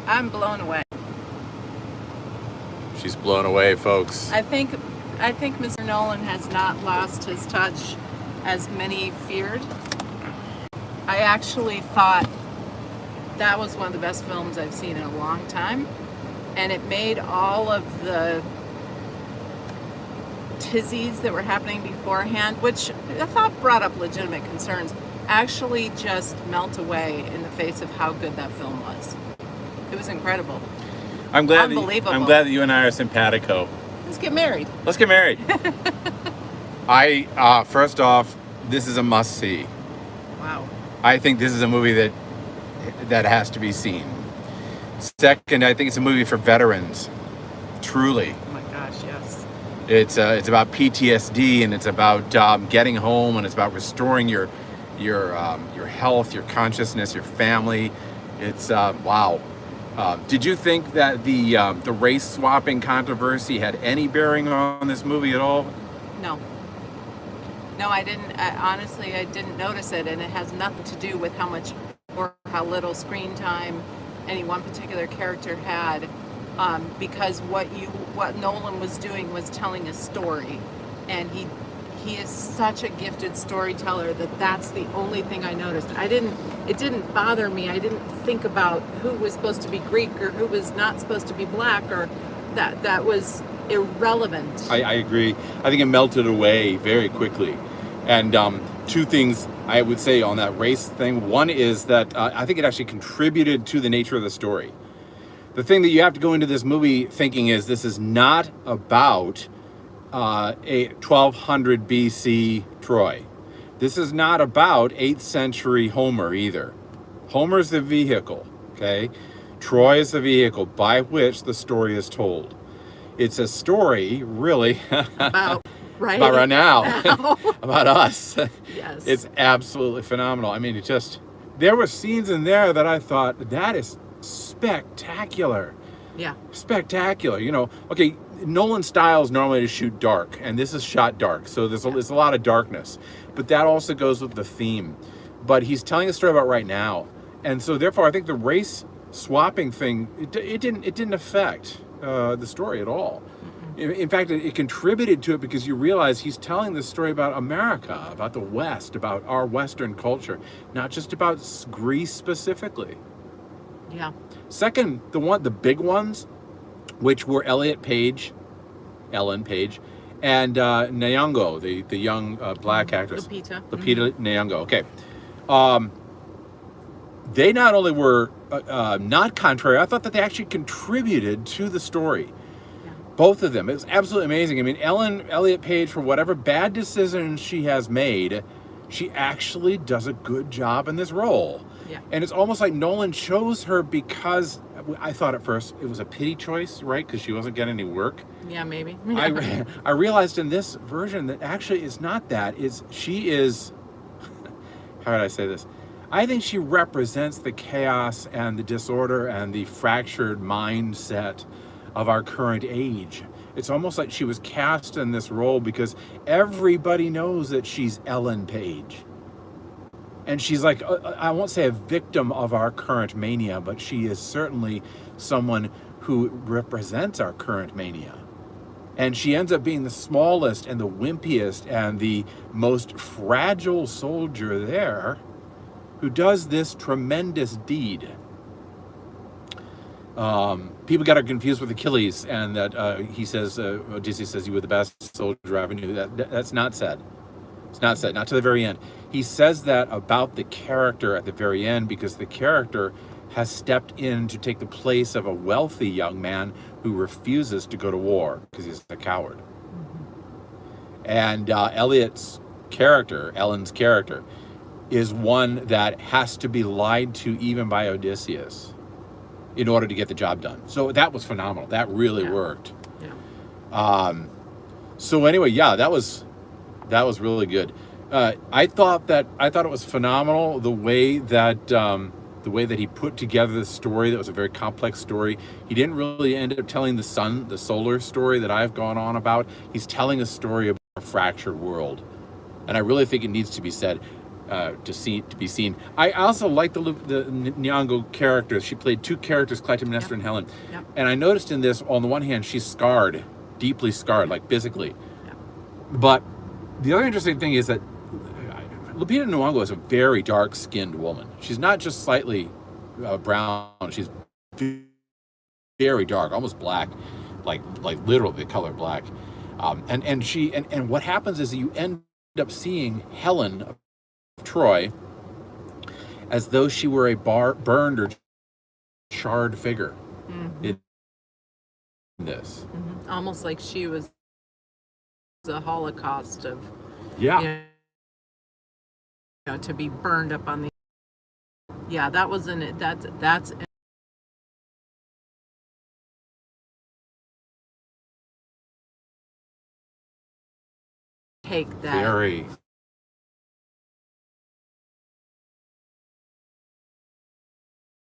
I'm blown away. She's blown away, folks. I think Mr. Nolan has not lost his touch as many feared. I actually thought that was one of the best films I've seen in a long time, and it made all of the tizzies that were happening beforehand, which I thought brought up legitimate concerns, actually just melt away in the face of how good that film was. It was incredible. Unbelievable. I'm glad that you and I are simpatico. Let's get married. Let's get married. First off, this is a must-see. Wow. I think this is a movie that has to be seen. Second, I think it's a movie for veterans. Truly. Oh my gosh, yes. It's about PTSD, and it's about getting home, and it's about restoring your health, your consciousness, your family. It's wow. Did you think that the race swapping controversy had any bearing on this movie at all? No. No, I didn't. Honestly, I didn't notice it, and it has nothing to do with how much or how little screen time any one particular character had, because what Nolan was doing was telling a story, and he is such a gifted storyteller that's the only thing I noticed. It didn't bother me. I didn't think about who was supposed to be Greek or who was not supposed to be black, or that was irrelevant. I agree. I think it melted away very quickly. And two things I would say on that race thing. One is that I think it actually contributed to the nature of the story. The thing that you have to go into this movie thinking is this is not about a 1200 BC Troy. This is not about 8th century Homer either. Homer's the vehicle, okay? Troy is the vehicle by which the story is told. It's a story, really, About right now, about us. Yes. It's absolutely phenomenal. I mean, there were scenes in there that I thought, that is spectacular. Yeah. Spectacular. Okay, Nolan's style is normally to shoot dark, and this is shot dark, so there's a lot of darkness. But that also goes with the theme. But he's telling a story about right now. And so therefore, I think the race swapping thing, it didn't affect the story at all. In fact, it contributed to it because you realize he's telling this story about America, about the West, about our Western culture, not just about Greece specifically. Yeah. Second, the big ones, which were Ellen Page, and Nyong'o, the young black actress. Lupita Nyong'o. Okay. They not only were not contrary, I thought that they actually contributed to the story. Yeah. Both of them. It was absolutely amazing. I mean, Elliot Page, for whatever bad decisions she has made, she actually does a good job in this role. Yeah. And it's almost like Nolan chose her because I thought at first it was a pity choice, right? Because she wasn't getting any work. Yeah, maybe. I realized in this version that actually it's not that. She is, how did I say this? I think she represents the chaos and the disorder and the fractured mindset of our current age. It's almost like she was cast in this role because everybody knows that she's Ellen Page. And she's like, I won't say a victim of our current mania, but she is certainly someone who represents our current mania. And she ends up being the smallest and the wimpiest and the most fragile soldier there who does this tremendous deed. People got her confused with Achilles, and that Odyssey says, you were the best soldier I ever knew. That's not said. It's not said, not to the very end. He says that about the character at the very end because the character has stepped in to take the place of a wealthy young man who refuses to go to war because he's a coward. And Ellen's character, is one that has to be lied to even by Odysseus in order to get the job done. So that was phenomenal. That really worked. Yeah. So anyway, that was really good. I thought it was phenomenal the way that he put together the story. That was a very complex story. He didn't really end up telling the solar story that I've gone on about. He's telling a story about a fractured world. And I really think it needs to be said. to be seen. I also like the Nyong'o character. She played two characters, Clytemnestra and Helen. Yep. And I noticed in this, on the one hand, she's scarred, deeply scarred, like physically. Yep. But the other interesting thing is that Lupita Nyong'o is a very dark-skinned woman. She's not just slightly brown. She's very dark, almost black, like literally the color black. And what happens is you end up seeing Helen of Troy as though she were a burned or charred figure in this. Almost like she was the Holocaust of, Yeah. to be burned up on the. Yeah, that was in it. That's take that. Very